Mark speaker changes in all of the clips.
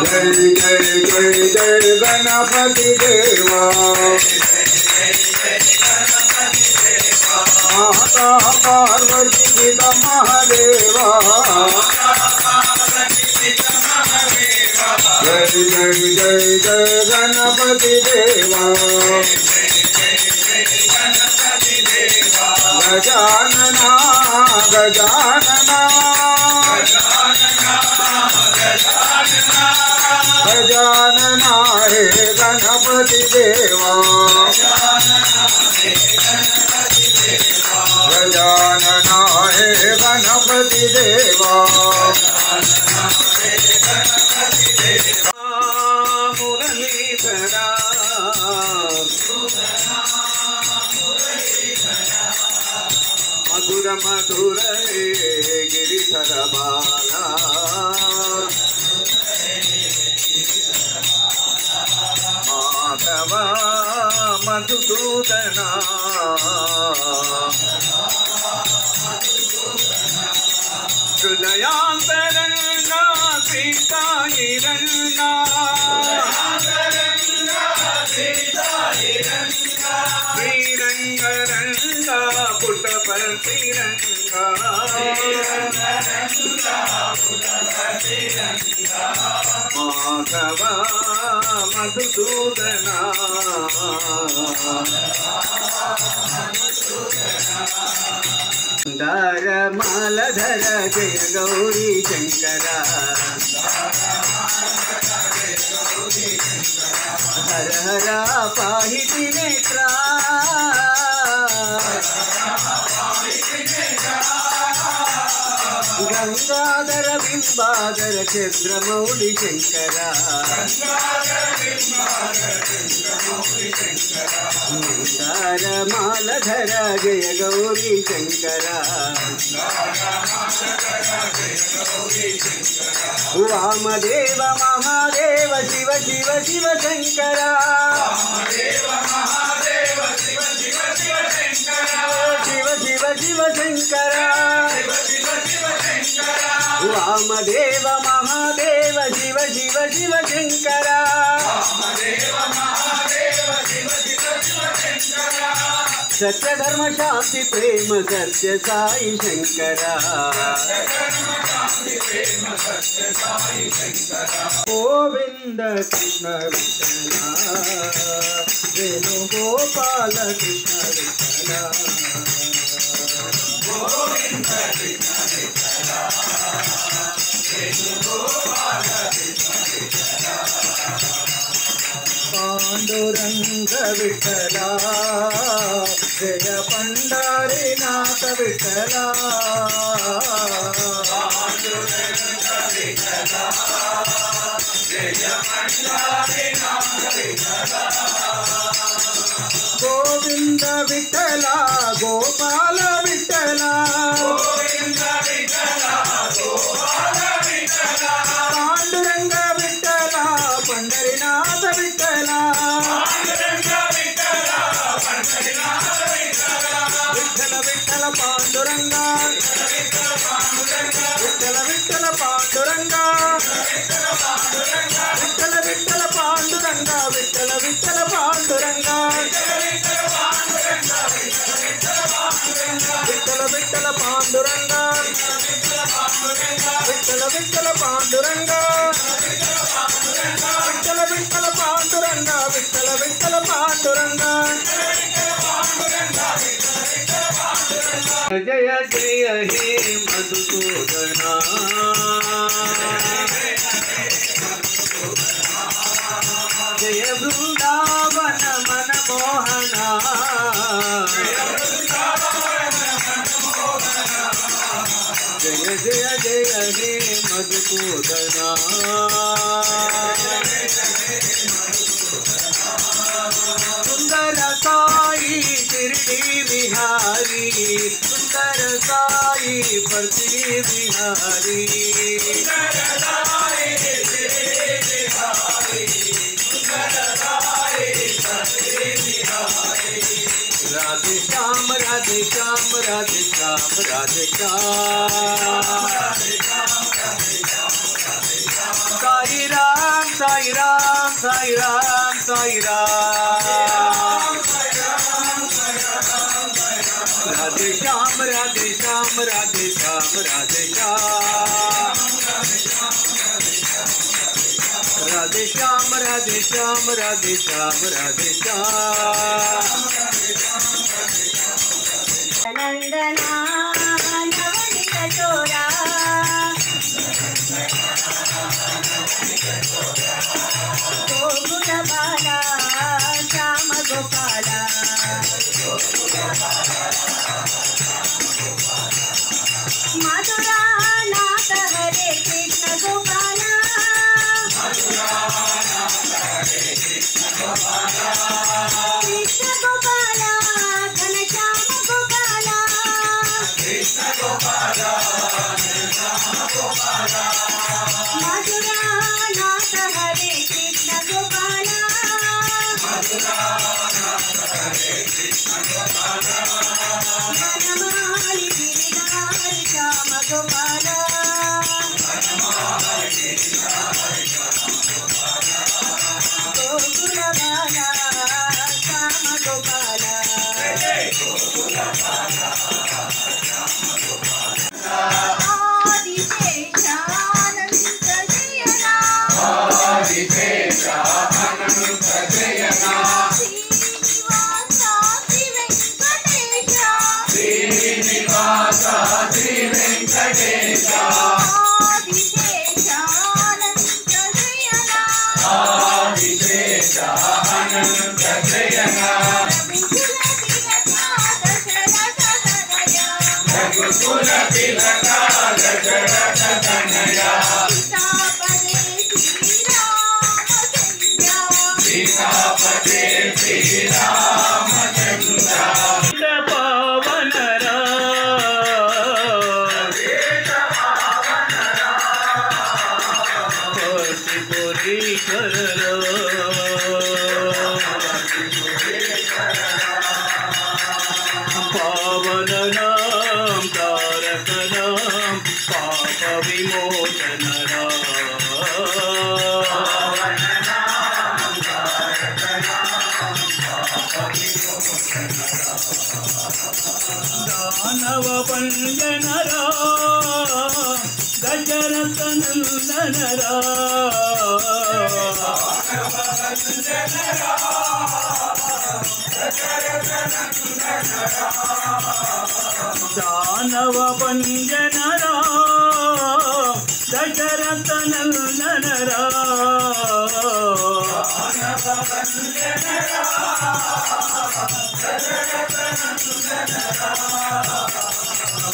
Speaker 1: जय जय जय जय गणपति देवा माता पार्वती पिता महादेवा जय जय जय जय गणपति देवा गजानना गजानना गजानना हे गणपति देवा गजानना हे गणपति देवा मुरलीधरा मधुर मधुर गिरिधर बाला माधव मधुसूदना हृदयांतरंगा सीताहिरंगा श्रीरंगरंगा पुटपर्तिरंगा माधव मधुसूदना दार मालधर जय गौरी शंकरा हर हरा पाहि नेत्रा गंगाधर बिंबाधर चंद्रमौली शंकरा मंदार मालधर जय गौरी शंकरा वामदेव महादेव शिव शिव शिव शंकरा शिव शिव शिव शंकरा वामदेव महादेव शिव शिव शिव शंकरा सत्य धर्म शांति प्रेम सत्य साई शंकरा गोविंद कृष्ण विठला वेणुगोपाल कृष्ण विठला गोविंद कृष्ण विठला पांडुरंग विठला जय पंढरीनाथ विठला गोविंद विठला गोपाल विठला पांडुरंग विठला पंढरीनाथ विठला विठ्ठल विठ्ठल पांडुरंगा विठ्ठल विठ्ठल पांडुरंगा विठ्ठल विठ्ठल पांडुरंगा विठ्ठल विठ्ठल पांडुरंगा विठ्ठल विठ्ठल पांडुरंगा विठ्ठल विठ्ठल पांडुरंगा विठ्ठल विठ्ठल पांडुरंगा विठ्ठल विठ्ठल पांडुरंगा जय जय हे मधुसूदना जय वृंदावन मनमोहना जय जय जय हे मधुसूदना सुंदर साई शिरडी बिहारी सुंदर साई परती बिहारी राधे श्याम राधे श्याम राधे श्याम राधे श्याम साई राम साई राम साई राम साई राम राधे श्याम राधे श्याम राधे श्याम राधे श्याम राधे श्याम राधे श्याम राधे श्याम राधे श्याम
Speaker 2: नंदना नवनीत चोरा गोकुल बाला श्याम गोपाला मधुरा नाथ हरे कृष्ण गोपाला कृष्ण गोपाला घनश्याम गोपाला मधुरा नाथ हरे कृष्ण गोपाला वनमाली गिरिधारी श्याम गोपाला गोकुल बाला श्याम गोपाला आदिशेषानंद शयना श्रीनिवासा श्री वेंकटेश आदिशेषानंद शयना रघुकुल तिलका दशरथ तनया सीतापते श्री रामचंद्र पावन पावन नाम तारक नाम पाप विमोचन दानव पंजन दशरथ नंदन दानव पंजन दशरथ नंदन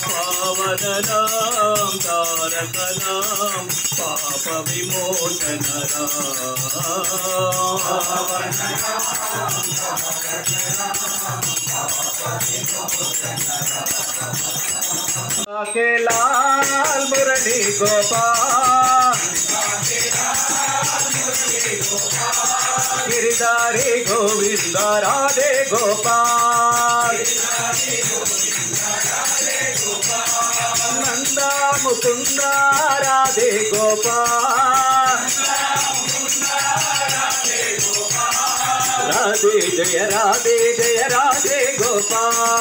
Speaker 2: पावन नाम तारक नाम पाप विमोचन के लाल मुरली गोपाल गिरधारी गोविंद राधे गोपाल नंदा मुकुंद राधे गोपाल राधे जय राधे गोपाल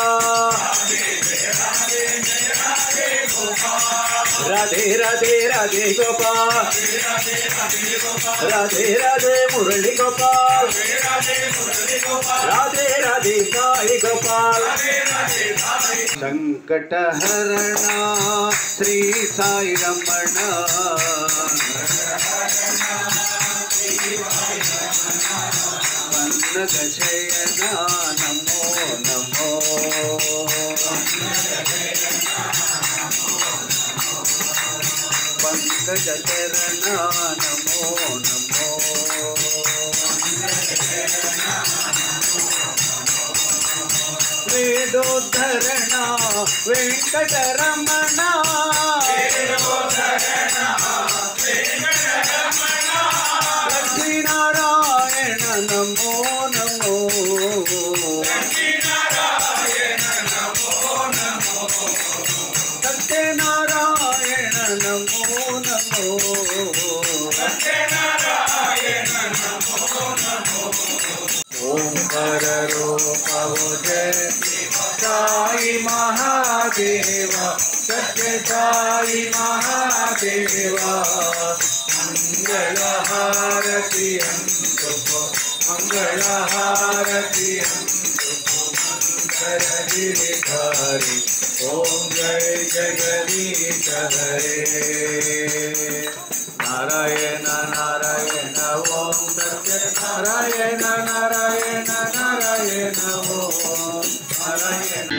Speaker 2: राधे राधे राधे गोपाल राधे राधे मुरली गोपाल राधे राधे साई गोपाल संकट हरणा श्री साई रमण पन्नग शयना नमो नमो पंकज चरण नमो नमो वेदोद्धरण वेंकटरमण लक्ष्मीनारायण नमो नमो सत्यनारायण नमो नमो
Speaker 1: जय साई महादेवा सत्य साई महादेवा मंगल हारति मंगल हारति मंगल गिरिधारी ओम जय जगदीश हरे नारायण नारायण ओम सत्य नारायण नारायण नारायण ओम नारायण।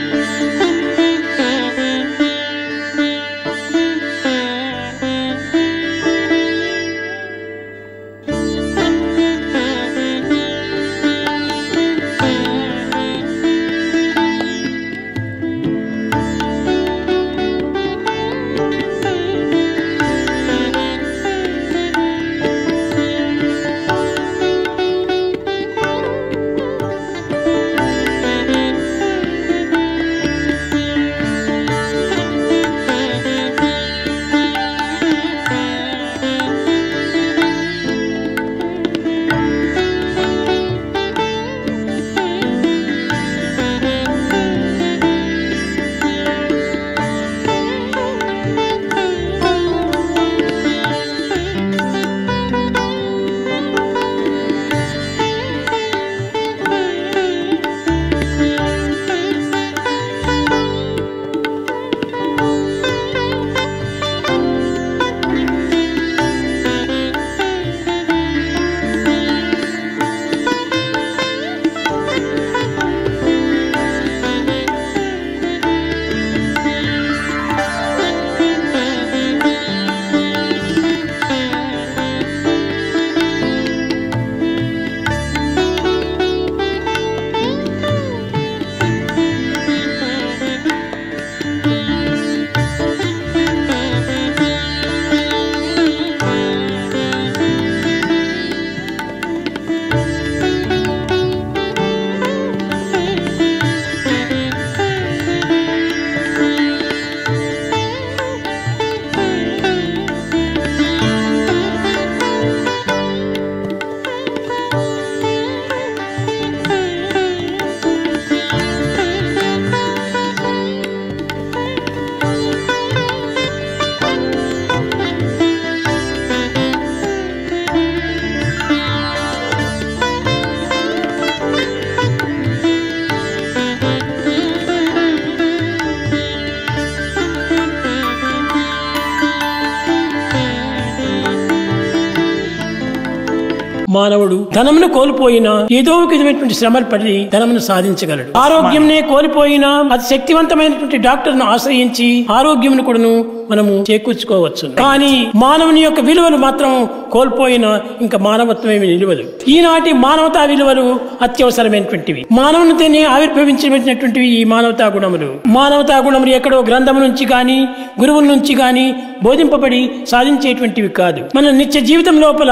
Speaker 3: మానవుడు ధనమును కోల్పోయినా ఏదో ఒక విధమైనటువంటి శ్రమలు పడి ధనమును సాధించగలడు. ఆరోగ్యంనే కోల్పోయినా అతి శక్తివంతమైనటువంటి డాక్టర్ను ఆశ్రయించి ఆరోగ్యమును కూడాను మనము చేకూర్చుకోవచ్చు. కానీ మానవుని యొక్క విలువలు మాత్రం కోల్పోయినా ఇంకా మానవత్వమేమి నిలువదు. ఈనాటి మానవతా విలువలు అత్యవసరమైనటువంటివి. మానవునితోనే ఆవిర్భవించినటువంటివి ఈ మానవతా గుణములు. మానవతా గుణములు ఎక్కడో గ్రంథము నుంచి గాని గురువుల నుంచి గాని బోధింపబడి సాధించేటువంటివి కాదు. మన నిత్య జీవితం లోపల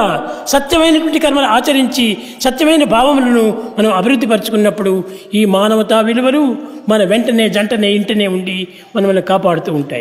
Speaker 3: సత్యమైనటువంటి కర్మలు ఆచరించి సత్యమైన భావములను మనం అభివృద్ధి పరుచుకున్నప్పుడు ఈ మానవతా విలువలు మన వెంటనే జంటనే ఇంటనే ఉండి మనల్ని కాపాడుతూ ఉంటాయి.